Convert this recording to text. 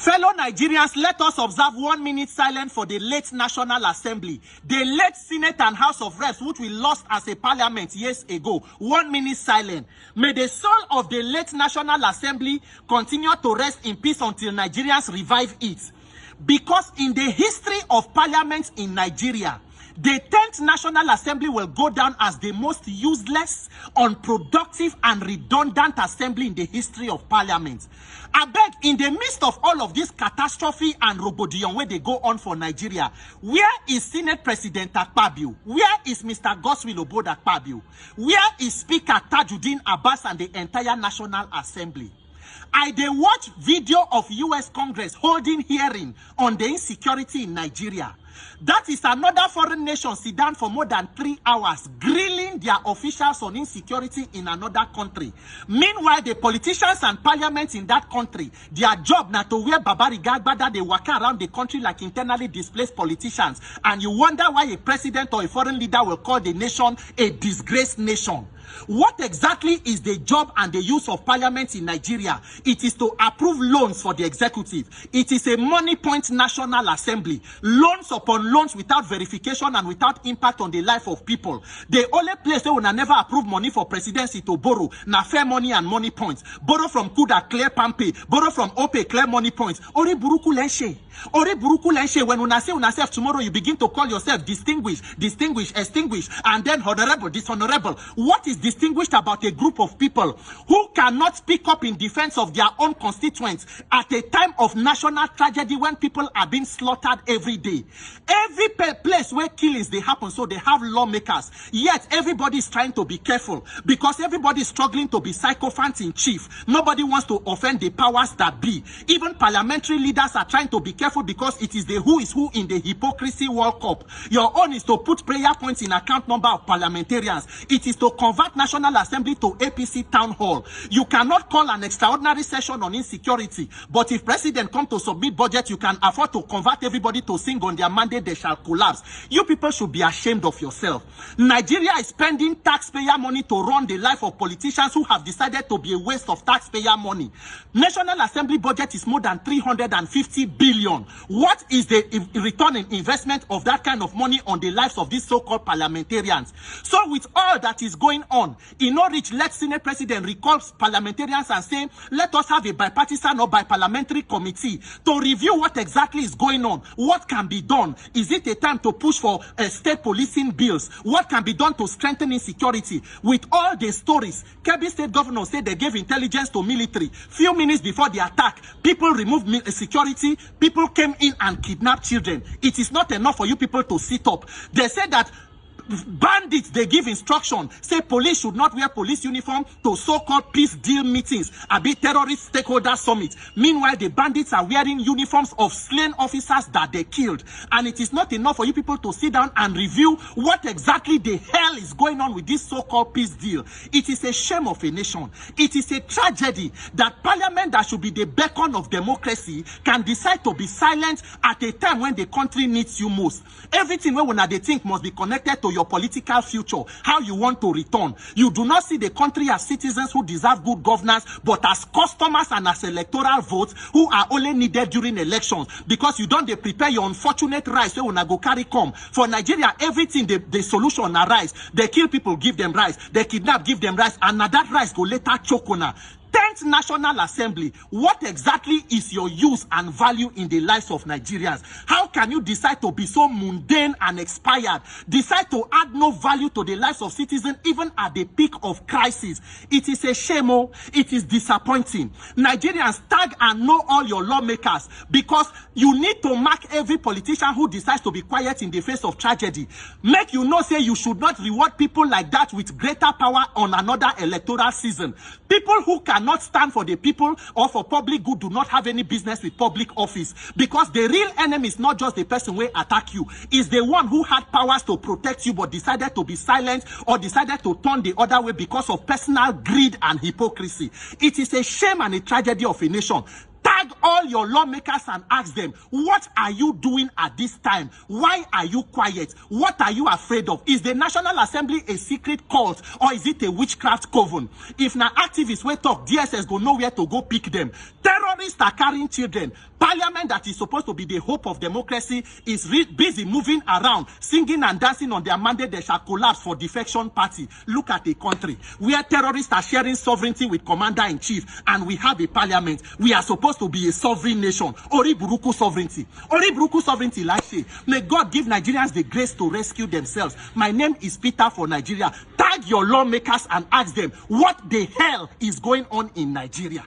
Fellow Nigerians, let us observe 1 minute silence for the late National Assembly, the late Senate and House of Reps, which we lost as a parliament years ago. 1 minute silence. May the soul of the late National Assembly continue to rest in peace until Nigerians revive it. Because in the history of parliaments in Nigeria, the 10th National Assembly will go down as the most useless, unproductive, and redundant assembly in the history of parliament. I beg, in the midst of all of this catastrophe and robodion where they go on for Nigeria, where is Senate President Akpabio? Where is Mr. Godswill Akpabio? Where is Speaker Tajuddin Abbas and the entire National Assembly? I dey watch video of US Congress holding hearing on the insecurity in Nigeria. That is another foreign nation sit down for more than 3 hours grilling their officials on insecurity in another country. Meanwhile, the politicians and parliament in that country, their job na to wear babariga that they walk around the country like internally displaced politicians. And you wonder why a president or a foreign leader will call the nation a disgraced nation. What exactly is the job and the use of parliament in Nigeria? It is to approve loans for the executive. It is a money point National Assembly. Loans upon loans without verification and without impact on the life of people. The only place they will never approve money for presidency to borrow, na fair money and money points. Borrow from Kuda, clear Pampe. Borrow from Ope, clear money points. Ori buruku lenshe. Ori buruku lenshe. When una say una self tomorrow, you begin to call yourself distinguished, extinguished, and then honorable, dishonorable. What is distinguished about a group of people who cannot speak up in defense of their own constituents at a time of national tragedy when people are being slaughtered every day? Every place where killings they happen, so they have lawmakers. Yet everybody is trying to be careful because everybody is struggling to be sycophants in chief. Nobody wants to offend the powers that be. Even parliamentary leaders are trying to be careful because it is the who is who in the hypocrisy World Cup. Your own is to put prayer points in account number of parliamentarians. It is to convert National Assembly to APC town hall. You cannot call an extraordinary session on insecurity, but if president come to submit budget, you can afford to convert everybody to sing on their mandate, they shall collapse. You people should be ashamed of yourself. Nigeria is spending taxpayer money to run the life of politicians who have decided to be a waste of taxpayer money. National Assembly budget is more than 350 billion. What is the return in investment of that kind of money on the lives of these so-called parliamentarians? So with all that is going on, in Norwich, let Senate President recall parliamentarians and say, let us have a bipartisan or bi-parliamentary committee to review what exactly is going on. What can be done? Is it a time to push for state policing bills? What can be done to strengthen insecurity? With all the stories, Kebbi State Governor said they gave intelligence to military. Few minutes before the attack, people removed security. People came in and kidnapped children. It is not enough for you people to sit up. They said that bandits, they give instruction, say police should not wear police uniform to so-called peace deal meetings, a bit terrorist stakeholder summit. Meanwhile, the bandits are wearing uniforms of slain officers that they killed. And it is not enough for you people to sit down and review what exactly the hell is going on with this so-called peace deal. It is a shame of a nation. It is a tragedy that parliament that should be the beacon of democracy can decide to be silent at a time when the country needs you most. Everything when they think must be connected to your political future, how you want to return. You do not see the country as citizens who deserve good governance, but as customers and as electoral votes who are only needed during elections, because you don't prepare your unfortunate rice so when I go carry come. For Nigeria, everything the solution arise. They kill people, give them rice. They kidnap, give them rice, and now that rice go later choke on her. 10th National Assembly, what exactly is your use and value in the lives of Nigerians? How can you decide to be so mundane and expired? Decide to add no value to the lives of citizens even at the peak of crisis? It is a shame, oh, it is disappointing. Nigerians, tag and know all your lawmakers, because you need to mark every politician who decides to be quiet in the face of tragedy. Make you know, say you should not reward people like that with greater power on another electoral season. People who cannot stand for the people or for public good do not have any business with public office, because the real enemy is not just the person who attack you, it's the one who had powers to protect you but decided to be silent or decided to turn the other way because of personal greed and hypocrisy. It is a shame and a tragedy of a nation. Tag all your lawmakers and ask them, what are you doing at this time? Why are you quiet? What are you afraid of? Is the National Assembly a secret cult or is it a witchcraft coven? If na activists wey talk, DSS go know where to go pick them. Terrorists are carrying children. Parliament that is supposed to be the hope of democracy is busy moving around, singing and dancing on their mandate they shall collapse for defection party. Look at a country where terrorists are sharing sovereignty with commander-in-chief and we have a parliament. We are supposed to be a sovereign nation. Ori Buruku sovereignty. Ori Buruku sovereignty, like say, may God give Nigerians the grace to rescue themselves. My name is Peter for Nigeria. Tag your lawmakers and ask them, what the hell is going on in Nigeria?